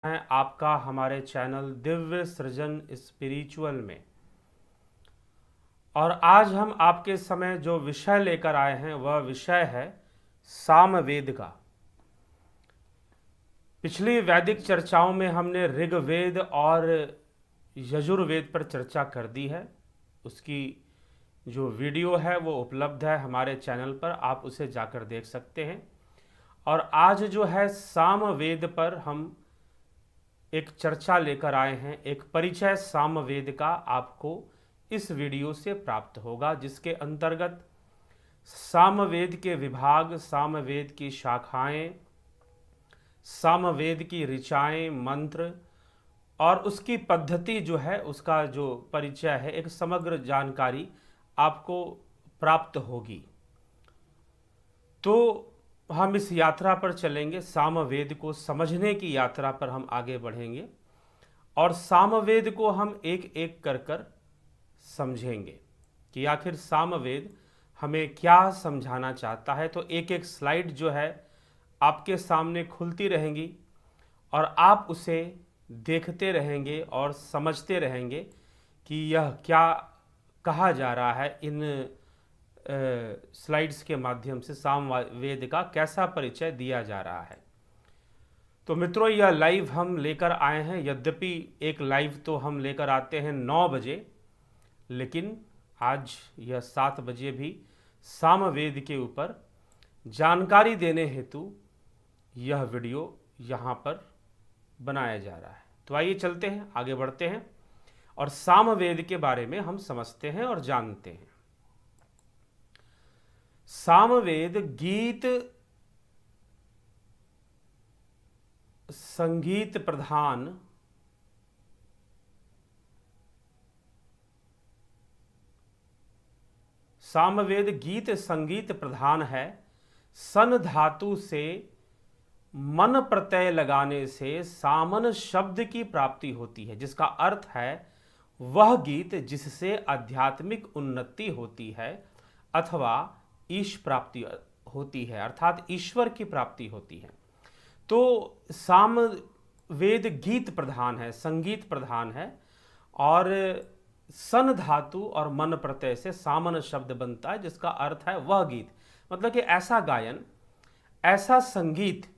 है आपका हमारे चैनल दिव्य सृजन स्पिरिचुअल में। और आज हम आपके समय जो विषय लेकर आए हैं वह विषय है सामवेद का। पिछली वैदिक चर्चाओं में हमने ऋग्वेद और यजुर्वेद पर चर्चा कर दी है। उसकी जो वीडियो है वो उपलब्ध है हमारे चैनल पर, आप उसे जाकर देख सकते हैं। और आज जो है सामवेद पर हम एक चर्चा लेकर आए हैं। एक परिचय सामवेद का आपको इस वीडियो से प्राप्त होगा, जिसके अंतर्गत सामवेद के विभाग, सामवेद की शाखाएं, सामवेद की ऋचाएं, मंत्र और उसकी पद्धति जो है, उसका जो परिचय है, एक समग्र जानकारी आपको प्राप्त होगी। तो हम इस यात्रा पर चलेंगे, सामवेद को समझने की यात्रा पर हम आगे बढ़ेंगे और सामवेद को हम एक एक कर कर समझेंगे कि आखिर सामवेद हमें क्या समझाना चाहता है। तो एक एक स्लाइड जो है आपके सामने खुलती रहेंगी और आप उसे देखते रहेंगे और समझते रहेंगे कि यह क्या कहा जा रहा है। इन स्लाइड्स के माध्यम से सामवेद का कैसा परिचय दिया जा रहा है। तो मित्रों, यह लाइव हम लेकर आए हैं। यद्यपि एक लाइव तो हम लेकर आते हैं 9 बजे, लेकिन आज यह 7 बजे भी सामवेद के ऊपर जानकारी देने हेतु यह वीडियो यहाँ पर बनाया जा रहा है। तो आइए चलते हैं, आगे बढ़ते हैं और सामवेद के बारे में हम समझते हैं और जानते हैं। सामवेद गीत संगीत प्रधान सामवेद गीत संगीत प्रधान है। सन धातु से मन प्रत्यय लगाने से सामन शब्द की प्राप्ति होती है, जिसका अर्थ है वह गीत जिससे आध्यात्मिक उन्नति होती है अथवा ईश प्राप्ति होती है, अर्थात ईश्वर की प्राप्ति होती है। तो सामवेद गीत प्रधान है, संगीत प्रधान है और सन धातु और मन प्रत्यय से सामन शब्द बनता है, जिसका अर्थ है वह गीत। मतलब कि ऐसा गायन, ऐसा संगीत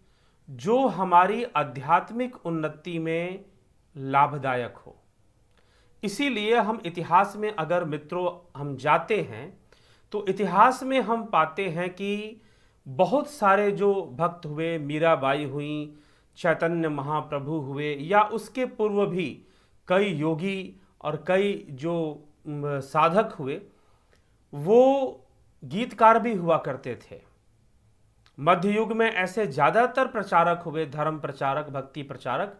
जो हमारी आध्यात्मिक उन्नति में लाभदायक हो। इसीलिए हम इतिहास में अगर मित्रों हम जाते हैं तो इतिहास में हम पाते हैं कि बहुत सारे जो भक्त हुए, मीराबाई हुई, चैतन्य महाप्रभु हुए, या उसके पूर्व भी कई योगी और कई जो साधक हुए, वो गीतकार भी हुआ करते थे। मध्य युग में ऐसे ज़्यादातर प्रचारक हुए, धर्म प्रचारक, भक्ति प्रचारक,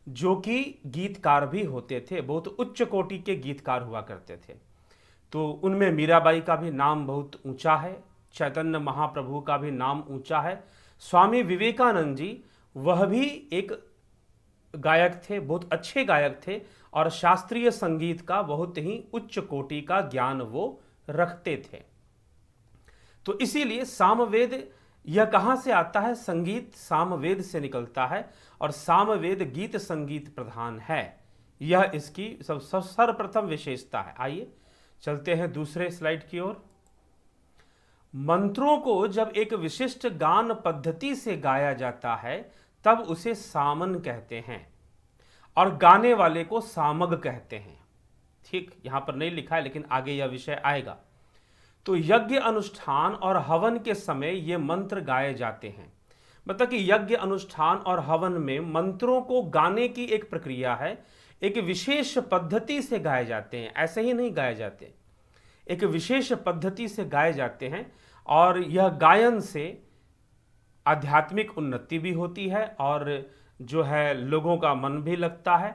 जो कि गीतकार भी होते थे, बहुत उच्च कोटि के गीतकार हुआ करते थे। तो उनमें मीराबाई का भी नाम बहुत ऊंचा है, चैतन्य महाप्रभु का भी नाम ऊंचा है। स्वामी विवेकानंद जी वह भी एक गायक थे, बहुत अच्छे गायक थे और शास्त्रीय संगीत का बहुत ही उच्च कोटि का ज्ञान वो रखते थे। तो इसीलिए सामवेद यह कहाँ से आता है? संगीत सामवेद से निकलता है और सामवेद गीत संगीत प्रधान है। यह इसकी सर्वप्रथम विशेषता है। आइए चलते हैं दूसरे स्लाइड की ओर। मंत्रों को जब एक विशिष्ट गान पद्धति से गाया जाता है तब उसे सामन कहते हैं और गाने वाले को सामग कहते हैं। ठीक, यहां पर नहीं लिखा है लेकिन आगे यह विषय आएगा। तो यज्ञ अनुष्ठान और हवन के समय ये मंत्र गाए जाते हैं। मतलब कि यज्ञ अनुष्ठान और हवन में मंत्रों को गाने की एक प्रक्रिया है, एक विशेष पद्धति से गाए जाते हैं, ऐसे ही नहीं गाए जाते, एक विशेष पद्धति से गाए जाते हैं। और यह गायन से आध्यात्मिक उन्नति भी होती है और जो है लोगों का मन भी लगता है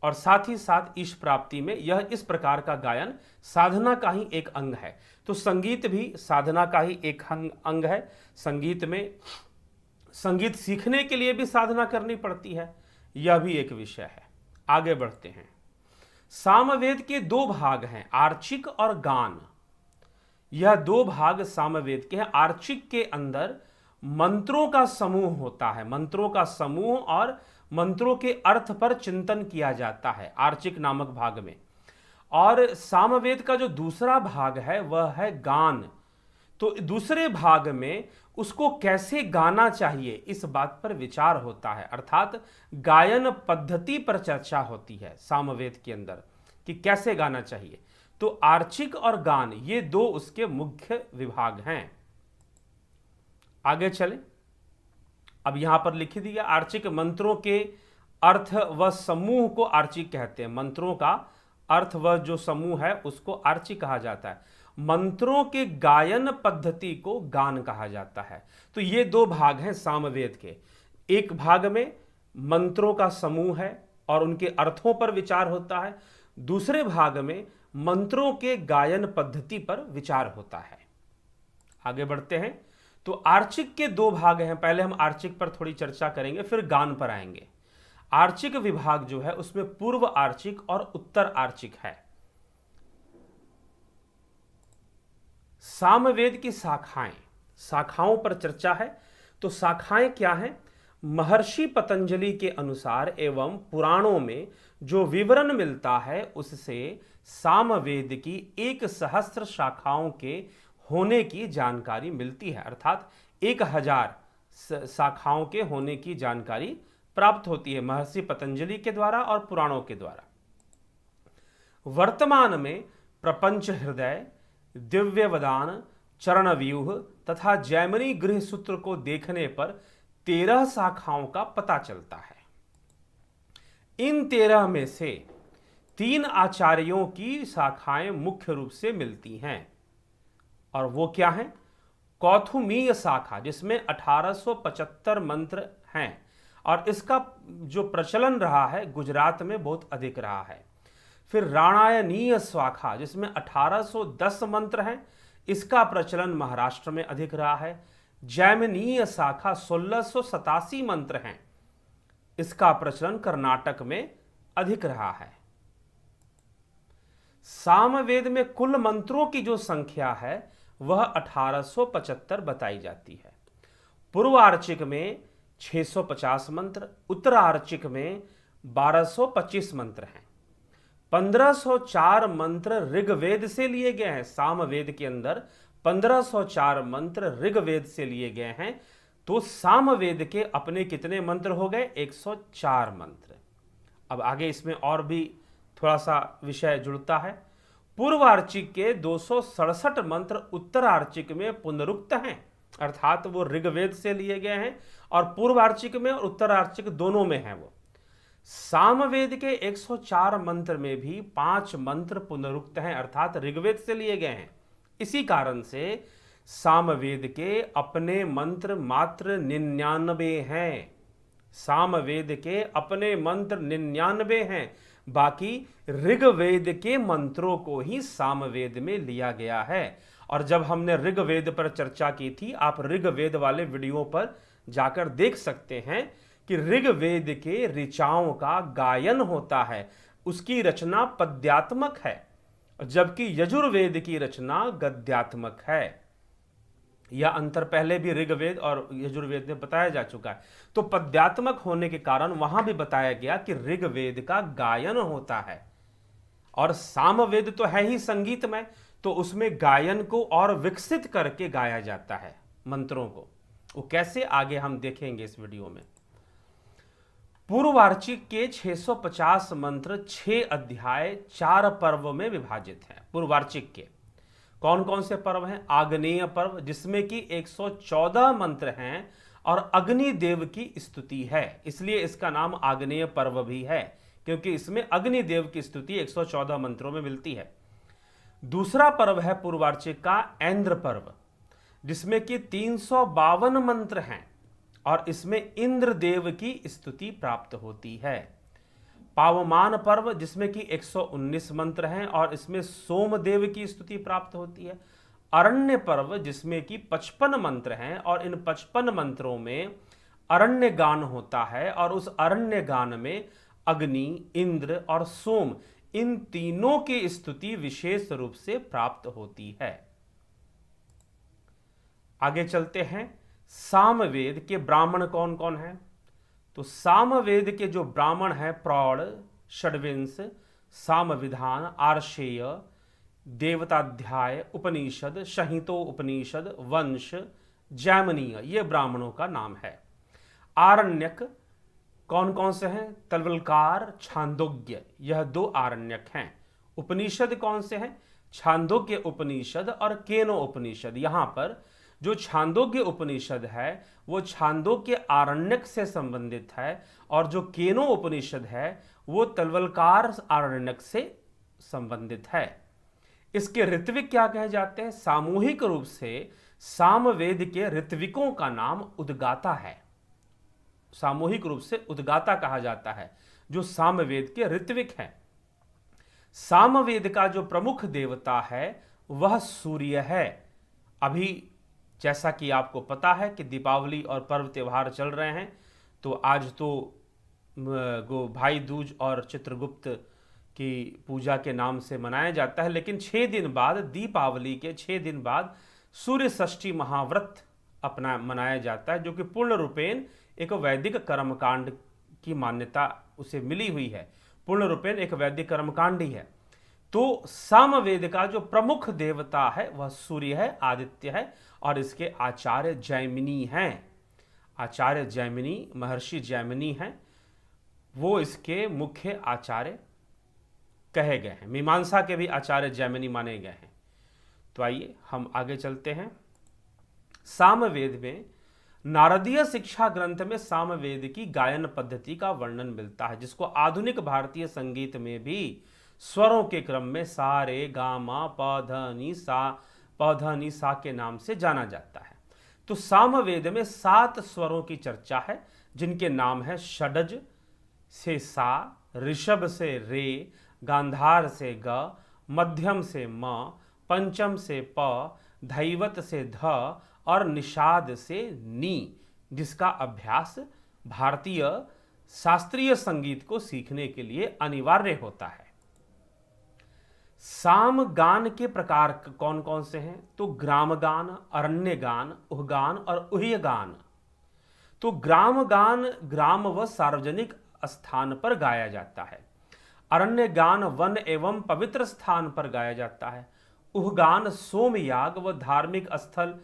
और साथ ही साथ ईश प्राप्ति में यह इस प्रकार का गायन साधना का ही एक अंग है। तो संगीत भी साधना का ही एक अंग है। संगीत में संगीत सीखने के लिए भी साधना करनी पड़ती है, यह भी एक विषय है। आगे बढ़ते हैं। सामवेद के 2 भाग हैं, आर्चिक और गान। यह 2 भाग सामवेद के हैं। आर्चिक के अंदर मंत्रों का समूह होता है, मंत्रों का समूह और मंत्रों के अर्थ पर चिंतन किया जाता है आर्चिक नामक भाग में। और सामवेद का जो दूसरा भाग है वह है गान। तो दूसरे भाग में उसको कैसे गाना चाहिए इस बात पर विचार होता है, अर्थात गायन पद्धति पर चर्चा होती है सामवेद के अंदर कि कैसे गाना चाहिए। तो आर्चिक और गान ये दो उसके मुख्य विभाग हैं। आगे चले, अब यहां पर लिख दिया आर्चिक मंत्रों के अर्थ व समूह को आर्चिक कहते हैं। मंत्रों का अर्थ व जो समूह है उसको आर्चिक कहा जाता है। मंत्रों के गायन पद्धति को गान कहा जाता है। तो ये दो भाग हैं सामवेद के। एक भाग में मंत्रों का समूह है और उनके अर्थों पर विचार होता है, दूसरे भाग में मंत्रों के गायन पद्धति पर विचार होता है। आगे बढ़ते हैं। तो आर्चिक के दो भाग हैं, पहले हम आर्चिक पर थोड़ी चर्चा करेंगे फिर गान पर आएंगे। आर्चिक विभाग जो है उसमें पूर्व आर्चिक और उत्तर आर्चिक है। सामवेद की शाखाओं पर चर्चा है। तो शाखाएं क्या हैं? महर्षि पतंजलि के अनुसार एवं पुराणों में जो विवरण मिलता है उससे सामवेद की 1,000 शाखाओं के होने की जानकारी मिलती है, अर्थात 1000 शाखाओं के होने की जानकारी प्राप्त होती है महर्षि पतंजलि के द्वारा और पुराणों के द्वारा। वर्तमान में प्रपंच हृदय, दिव्यवदान, चरणव्यूह तथा जैमिनी गृह सूत्र को देखने पर 13 शाखाओं का पता चलता है। इन 13 में से 3 आचार्यों की शाखाएं मुख्य रूप से मिलती हैं, और वो क्या है? कौथुमीय शाखा जिसमें 1875 मंत्र हैं और इसका जो प्रचलन रहा है गुजरात में बहुत अधिक रहा है। फिर राणायनीय शाखा जिसमें 1810 मंत्र हैं, इसका प्रचलन महाराष्ट्र में अधिक रहा है। जैमिनीय शाखा 1687 मंत्र हैं, इसका प्रचलन कर्नाटक में अधिक रहा है। सामवेद में कुल मंत्रों की जो संख्या है वह 1875 बताई जाती है। पूर्वार्चिक में 650 मंत्र, उत्तरार्चिक में 1225 मंत्र हैं। 1504 मंत्र ऋग्वेद से लिए गए हैं। सामवेद के अंदर 1504 मंत्र ऋग्वेद से लिए गए हैं। तो सामवेद के अपने कितने मंत्र हो गए? 104 मंत्र। अब आगे इसमें और भी थोड़ा सा विषय जुड़ता है। पूर्वार्चिक के 267 मंत्र उत्तरार्चिक में पुनरुक्त हैं, अर्थात वो ऋग्वेद से लिए गए हैं और पूर्वार्चिक में और उत्तरार्चिक दोनों में हैं वो। सामवेद के 104 मंत्र में भी 5 मंत्र पुनरुक्त हैं, अर्थात ऋग्वेद से लिए गए हैं। इसी कारण से सामवेद के अपने मंत्र मात्र 99 हैं। सामवेद के अपने मंत्र 99 हैं, बाकी ऋग्वेद के मंत्रों को ही सामवेद में लिया गया है। और जब हमने ऋग्वेद पर चर्चा की थी, आप ऋग्वेद वाले वीडियो पर जाकर देख सकते हैं कि ऋग्वेद के ऋचाओं का गायन होता है, उसकी रचना पद्यात्मक है, जबकि यजुर्वेद की रचना गद्यात्मक है। यह अंतर पहले भी ऋग्वेद और यजुर्वेद में बताया जा चुका है। तो पद्यात्मक होने के कारण वहां भी बताया गया कि ऋग्वेद का गायन होता है, और सामवेद तो है ही संगीतमय, तो उसमें गायन को और विकसित करके गाया जाता है मंत्रों को। वो कैसे, आगे हम देखेंगे इस वीडियो में। पूर्वार्चिक के 650 मंत्र 6 अध्याय 4 पर्व में विभाजित हैं। पूर्वार्चिक के कौन कौन से पर्व हैं? आग्नेय पर्व जिसमें कि 114 मंत्र हैं और अग्निदेव की स्तुति है, इसलिए इसका नाम आग्नेय पर्व भी है, क्योंकि इसमें अग्निदेव की स्तुति 114 मंत्रों में मिलती है। दूसरा पर्व है पूर्वार्चिक का ऐन्द्र पर्व, जिसमें कि 352 मंत्र हैं और इसमें इंद्रदेव की स्तुति प्राप्त होती है। पावमान पर्व जिसमें कि 119 मंत्र हैं और इसमें सोमदेव की स्तुति प्राप्त होती है। अरण्य पर्व जिसमें कि 55 मंत्र हैं और इन 55 मंत्रों में अरण्य गान होता है, और उस अरण्य गान में अग्नि, इंद्र और सोम, इन तीनों की स्तुति विशेष रूप से प्राप्त होती है। आगे चलते हैं। सामवेद के ब्राह्मण कौन कौन हैं? तो सामवेद के जो ब्राह्मण हैं प्रौढ़, षड्विंश, सामविधान, आर्षेय, देवताध्याय, उपनिषद, संहितो उपनिषद, वंश, जैमिनीय, ये ब्राह्मणों का नाम है। आरण्यक कौन कौन से हैं? तलवलकार, छांदोग्य, यह 2 आरण्यक हैं। उपनिषद कौन से हैं? छांदोग्य उपनिषद और केनो उपनिषद। यहां पर जो छांदोग्य उपनिषद है वो छांदोग्य आरण्यक से संबंधित है, और जो केनो उपनिषद है वो तलवलकार आरण्यक से संबंधित है। इसके ऋत्विक क्या कहे जाते हैं? सामूहिक रूप से सामवेद के ऋत्विकों का नाम उद्गाता है। सामूहिक रूप से उद्गाता कहा जाता है जो सामवेद के ऋत्विक हैं। सामवेद का जो प्रमुख देवता है वह सूर्य है। अभी जैसा कि आपको पता है कि दीपावली और पर्व त्योहार चल रहे हैं, तो आज तो भाई दूज और चित्रगुप्त की पूजा के नाम से मनाया जाता है, लेकिन 6 दिन बाद, दीपावली के 6 दिन बाद सूर्य षष्ठी महाव्रत अपना मनाया जाता है, जो कि पूर्ण रूपेण एक वैदिक कर्मकांड की मान्यता उसे मिली हुई है। पूर्ण रूपेण एक वैदिक कर्मकांड ही है। तो सामवेद का जो प्रमुख देवता है वह सूर्य है, आदित्य है, और इसके आचार्य जैमिनी हैं। आचार्य जैमिनी, महर्षि जैमिनी हैं, वो इसके मुख्य आचार्य कहे गए हैं। मीमांसा के भी आचार्य जैमिनी माने गए हैं। तो आइए हम आगे चलते हैं। सामवेद में नारदीय शिक्षा ग्रंथ में सामवेद की गायन पद्धति का वर्णन मिलता है, जिसको आधुनिक भारतीय संगीत में भी स्वरों के क्रम में सा रे गा मा प ध नि सा के नाम से जाना जाता है। तो सामवेद में 7 स्वरों की चर्चा है, जिनके नाम है षडज से सा, ऋषभ से रे, गांधार से ग, मध्यम से म, पंचम से प, धैवत से ध और निषाद से नी, जिसका अभ्यास भारतीय शास्त्रीय संगीत को सीखने के लिए अनिवार्य होता है। साम गान के प्रकार कौन कौन से हैं? तो ग्राम गान, अरण्य गान, उहगान और उह्य गान। तो ग्राम गान ग्राम व सार्वजनिक स्थान पर गाया जाता है। अरण्य गान वन एवं पवित्र स्थान पर गाया जाता है। उहगान सोमयाग व धार्मिक स्थल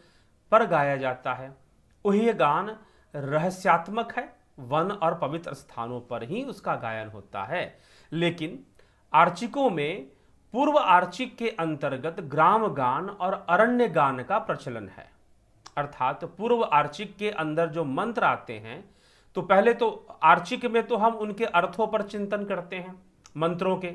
पर गाया जाता है। उह्य गान रहस्यात्मक है, वन और पवित्र स्थानों पर ही उसका गायन होता है। लेकिन आर्चिकों में पूर्व आर्चिक के अंतर्गत ग्राम गान और अरण्य गान का प्रचलन है। अर्थात पूर्व आर्चिक के अंदर जो मंत्र आते हैं, तो पहले तो आर्चिक में तो हम उनके अर्थों पर चिंतन करते हैं मंत्रों के,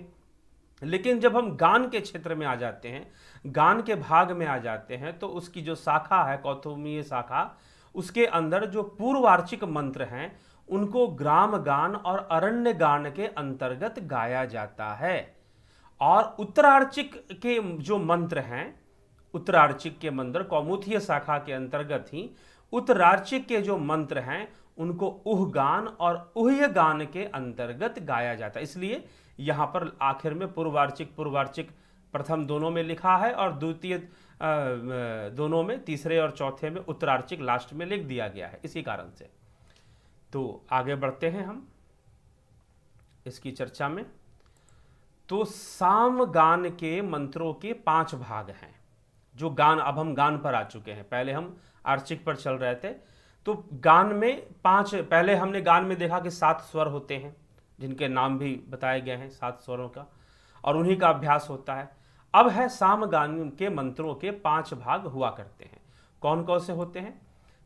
लेकिन जब हम गान के क्षेत्र में आ जाते हैं, गान के भाग में आ जाते हैं, तो उसकी जो शाखा है, कौथुमीय शाखा, उसके अंदर जो पूर्वार्चिक मंत्र हैं उनको ग्राम गान और अरण्य गान के अंतर्गत गाया जाता है। और उत्तरार्चिक के जो मंत्र हैं, उत्तरार्चिक के मंत्र कौमुदीय शाखा के अंतर्गत ही उत्तरार्चिक के जो मंत्र हैं उनको उहगान और उह्य गान के अंतर्गत गाया जाता है। इसलिए यहां पर आखिर में पूर्वार्चिक प्रथम दोनों में लिखा है और द्वितीय दोनों में, तीसरे और चौथे में उत्तरार्चिक लास्ट में लिख दिया गया है, इसी कारण से। तो आगे बढ़ते हैं हम इसकी चर्चा में। तो साम गान के मंत्रों के 5 भाग हैं। जो गान, अब हम गान पर आ चुके हैं, पहले हम आर्चिक पर चल रहे थे। तो गान में 5, पहले हमने गान में देखा कि 7 स्वर होते हैं, जिनके नाम भी बताए गए हैं 7 स्वरों का, और उन्हीं का अभ्यास होता है। अब है साम गान के मंत्रों के 5 भाग हुआ करते हैं। कौन कौन से होते हैं?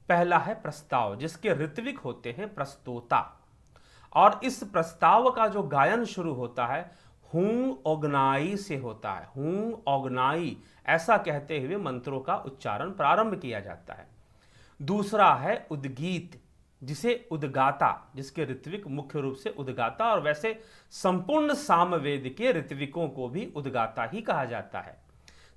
पहला है प्रस्ताव, जिसके ऋत्विक होते हैं प्रस्तोता, और इस प्रस्ताव का जो गायन शुरू होता है हूं ओगनाई से होता है। हूं ओगनाई ऐसा कहते हुए मंत्रों का उच्चारण प्रारंभ किया जाता है। दूसरा है उद्गीत, जिसे उद्गाता, जिसके ऋत्विक मुख्य रूप से उद्गाता, और वैसे संपूर्ण सामवेद के ऋत्विकों को भी उद्गाता ही कहा जाता है।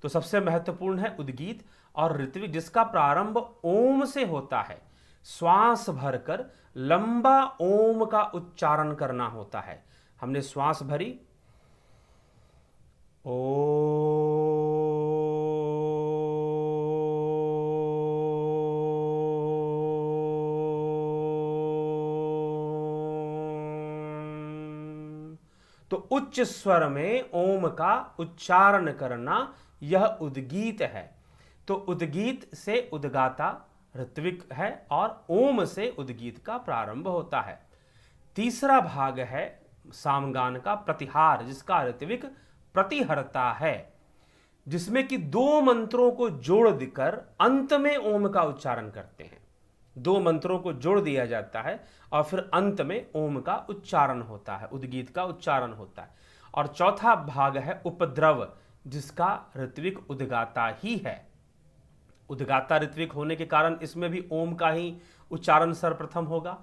तो सबसे महत्वपूर्ण है उद्गीत और ऋत्विक, जिसका प्रारंभ ओम से होता है। श्वास भरकर लंबा ओम का उच्चारण करना होता है। हमने श्वास भरी, ओ, तो उच्च स्वर में ओम का उच्चारण करना यह उद्गीत है। तो उद्गीत से उद्गाता ऋत्विक है और ओम से उद्गीत का प्रारंभ होता है। तीसरा भाग है सामगान का प्रतिहार, जिसका ऋत्विक प्रतिहर्ता है, जिसमें कि दो मंत्रों को जोड़ देकर अंत में ओम का उच्चारण करते हैं। दो मंत्रों को जोड़ दिया जाता है और फिर अंत में ओम का उच्चारण होता है, उद्गीत का उच्चारण होता है। और चौथा भाग है उपद्रव, जिसका ऋत्विक उद्गाता ही है। उद्गाता ऋत्विक होने के कारण इसमें भी ओम का ही उच्चारण सर्वप्रथम होगा।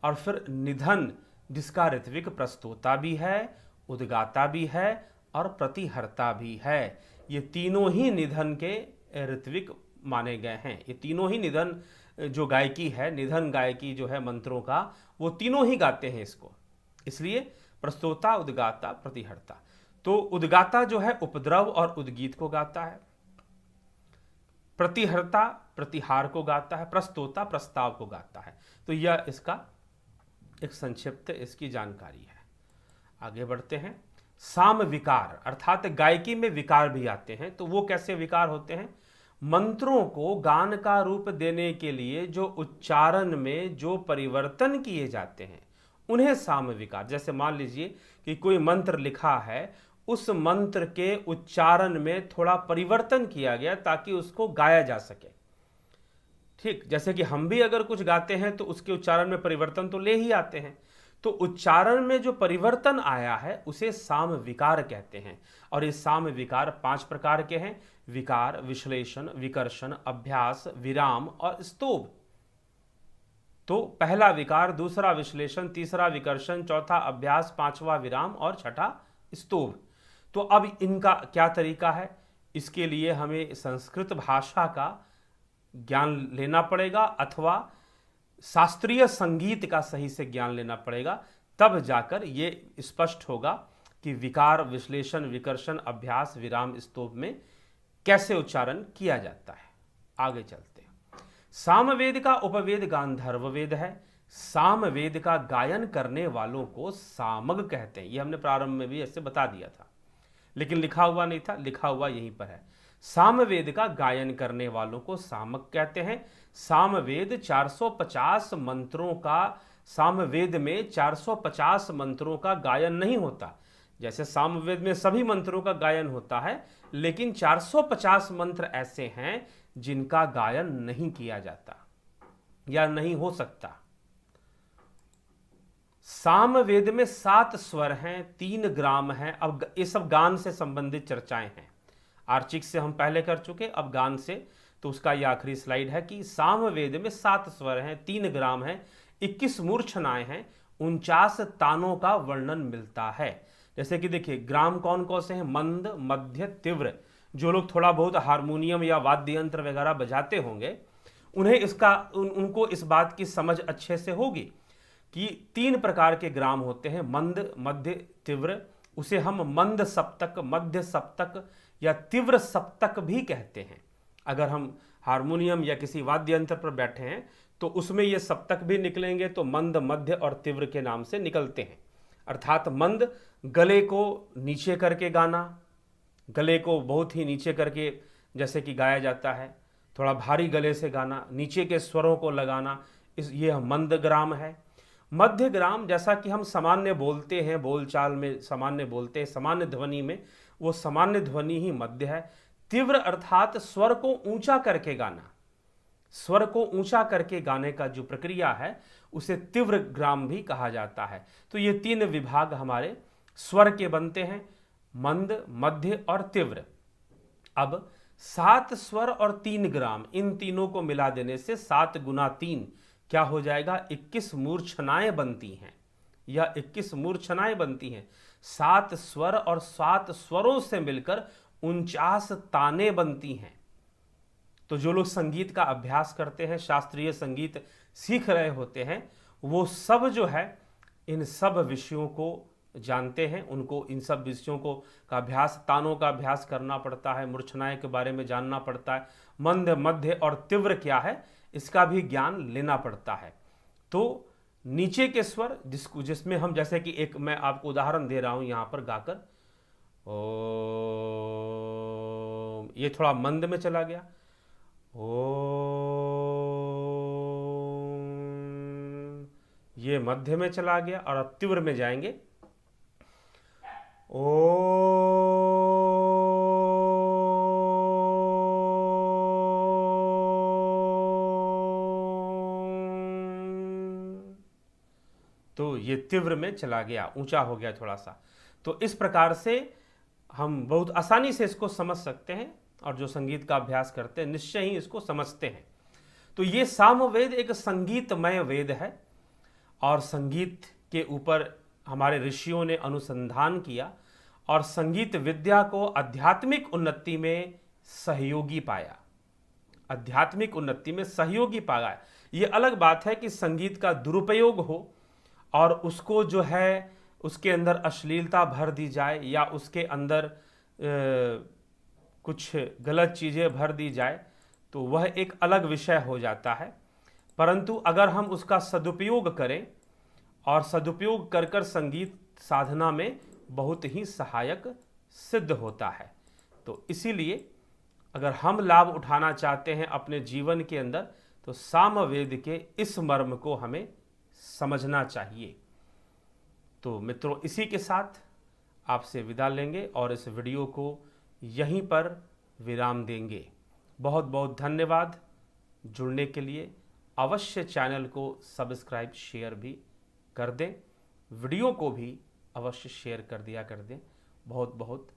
और फिर निधन, जिसका ऋत्विक प्रस्तोता भी है, उद्गाता भी है और प्रतिहर्ता भी है। ये तीनों ही निधन के ऋत्विक माने गए हैं। ये तीनों ही निधन जो गायकी है, निधन गायकी जो है मंत्रों का, वो तीनों ही गाते हैं इसको। इसलिए प्रस्तोता, उद्गाता, प्रतिहर्ता। तो उद्गाता जो है उपद्रव और उद्गीत को गाता है, प्रतिहर्ता प्रतिहार को गाता है, प्रस्तोता प्रस्ताव को गाता है। तो यह इसका एक संक्षिप्त इसकी जानकारी है। आगे बढ़ते हैं। साम विकार, अर्थात गायकी में विकार भी आते हैं। तो वो कैसे विकार होते हैं? मंत्रों को गान का रूप देने के लिए जो उच्चारण में जो परिवर्तन किए जाते हैं उन्हें साम विकार। जैसे मान लीजिए कि कोई मंत्र लिखा है, उस मंत्र के उच्चारण में थोड़ा परिवर्तन किया गया ताकि उसको गाया जा सके। ठीक, जैसे कि हम भी अगर कुछ गाते हैं तो उसके उच्चारण में परिवर्तन तो ले ही आते हैं। तो उच्चारण में जो परिवर्तन आया है उसे साम विकार कहते हैं। और ये साम विकार 5 प्रकार के हैं: विकार, विश्लेषण, विकर्षण, अभ्यास, विराम और स्तोभ। तो पहला विकार, दूसरा विश्लेषण, तीसरा विकर्षण, चौथा अभ्यास, पांचवा विराम और छठा स्तोभ। तो अब इनका क्या तरीका है? इसके लिए हमें संस्कृत भाषा का ज्ञान लेना पड़ेगा अथवा शास्त्रीय संगीत का सही से ज्ञान लेना पड़ेगा, तब जाकर ये स्पष्ट होगा कि विकार, विश्लेषण, विकर्षण, अभ्यास, विराम, स्तोभ में कैसे उच्चारण किया जाता है। आगे चलते हैं। सामवेद का उपवेद गांधर्व वेद है। सामवेद का गायन करने वालों को सामग कहते हैं। ये हमने प्रारंभ में भी ऐसे बता दिया था, लेकिन लिखा हुआ नहीं था, लिखा हुआ यहीं पर है। सामवेद का गायन करने वालों को सामक कहते हैं। सामवेद 450 मंत्रों का, सामवेद में 450 मंत्रों का गायन नहीं होता। जैसे सामवेद में सभी मंत्रों का गायन होता है, लेकिन 450 मंत्र ऐसे हैं जिनका गायन नहीं किया जाता या नहीं हो सकता। सामवेद में 7 स्वर हैं, 3 ग्राम हैं। अब ये सब गान से संबंधित चर्चाएं हैं। आर्चिक से हम पहले कर चुके, अब गान से, तो उसका यह आखिरी स्लाइड है कि सामवेद में 7 स्वर हैं, 3 ग्राम हैं, 21 मूर्छनाएं हैं, 49 तानों का वर्णन मिलता है। जैसे कि देखिए ग्राम कौन कौन से हैं? मंद, मध्य, तीव्र। जो लोग थोड़ा बहुत हारमोनियम या वाद्य यंत्र वगैरह बजाते होंगे उन्हें इसका उनको इस बात की समझ अच्छे से होगी कि 3 प्रकार के ग्राम होते हैं, मंद, मध्य, तीव्र। उसे हम मंद सप्तक, मध्य सप्तक या तीव्र सप्तक भी कहते हैं। अगर हम हारमोनियम या किसी वाद्य यंत्र पर बैठे हैं तो उसमें ये सप्तक भी निकलेंगे, तो मंद, मध्य और तीव्र के नाम से निकलते हैं। अर्थात मंद, गले को नीचे करके गाना, गले को बहुत ही नीचे करके जैसे कि गाया जाता है, थोड़ा भारी गले से गाना, नीचे के स्वरों को लगाना, ये मंद ग्राम है। मध्य ग्राम, जैसा कि हम सामान्य बोलते हैं, बोलचाल में सामान्य बोलते हैं, सामान्य ध्वनि में, वो सामान्य ध्वनि ही मध्य है। तीव्र अर्थात स्वर को ऊंचा करके गाना, स्वर को ऊंचा करके गाने का जो प्रक्रिया है उसे तीव्र ग्राम भी कहा जाता है। तो ये 3 विभाग हमारे स्वर के बनते हैं, मंद, मध्य और तीव्र। अब 7 स्वर और 3 ग्राम, इन तीनों को मिला देने से 7 गुना 3 क्या हो जाएगा? 21 मूर्छनाएं बनती हैं, या 21 मूर्छनाएं बनती हैं। 7 स्वर और 7 स्वरों से मिलकर 49 ताने बनती हैं। तो जो लोग संगीत का अभ्यास करते हैं, शास्त्रीय संगीत सीख रहे होते हैं, वो सब जो है इन सब विषयों को जानते हैं। उनको इन सब विषयों को का अभ्यास, तानों का अभ्यास करना पड़ता है, मूर्छनाएं के बारे में जानना पड़ता है, मंद, मध्य और तीव्र क्या है इसका भी ज्ञान लेना पड़ता है। तो नीचे के स्वर जिसमें हम, जैसे कि एक मैं आपको उदाहरण दे रहा हूं यहां पर गाकर, ओम, ये थोड़ा मंद में चला गया, ओम, ये मध्य में चला गया, और अब तीव्र में जाएंगे, तो ये तीव्र में चला गया, ऊंचा हो गया थोड़ा सा। तो इस प्रकार से हम बहुत आसानी से इसको समझ सकते हैं, और जो संगीत का अभ्यास करते हैं निश्चय ही इसको समझते हैं। तो ये सामवेद एक संगीतमय वेद है, और संगीत के ऊपर हमारे ऋषियों ने अनुसंधान किया और संगीत विद्या को आध्यात्मिक उन्नति में सहयोगी पाया, आध्यात्मिक उन्नति में सहयोगी पाया। ये अलग बात है कि संगीत का दुरुपयोग हो और उसको जो है उसके अंदर अश्लीलता भर दी जाए, या उसके अंदर कुछ गलत चीज़ें भर दी जाए, तो वह एक अलग विषय हो जाता है। परंतु अगर हम उसका सदुपयोग करें, और सदुपयोग कर कर संगीत साधना में बहुत ही सहायक सिद्ध होता है। तो इसीलिए अगर हम लाभ उठाना चाहते हैं अपने जीवन के अंदर, तो सामवेद के इस मर्म को हमें समझना चाहिए। तो मित्रों, इसी के साथ आपसे विदा लेंगे और इस वीडियो को यहीं पर विराम देंगे। बहुत बहुत धन्यवाद जुड़ने के लिए। अवश्य चैनल को सब्सक्राइब शेयर भी कर दें, वीडियो को भी अवश्य शेयर कर दिया कर दें। बहुत बहुत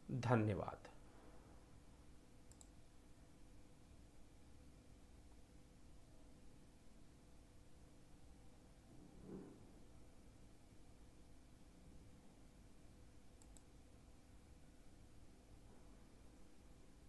धन्यवाद।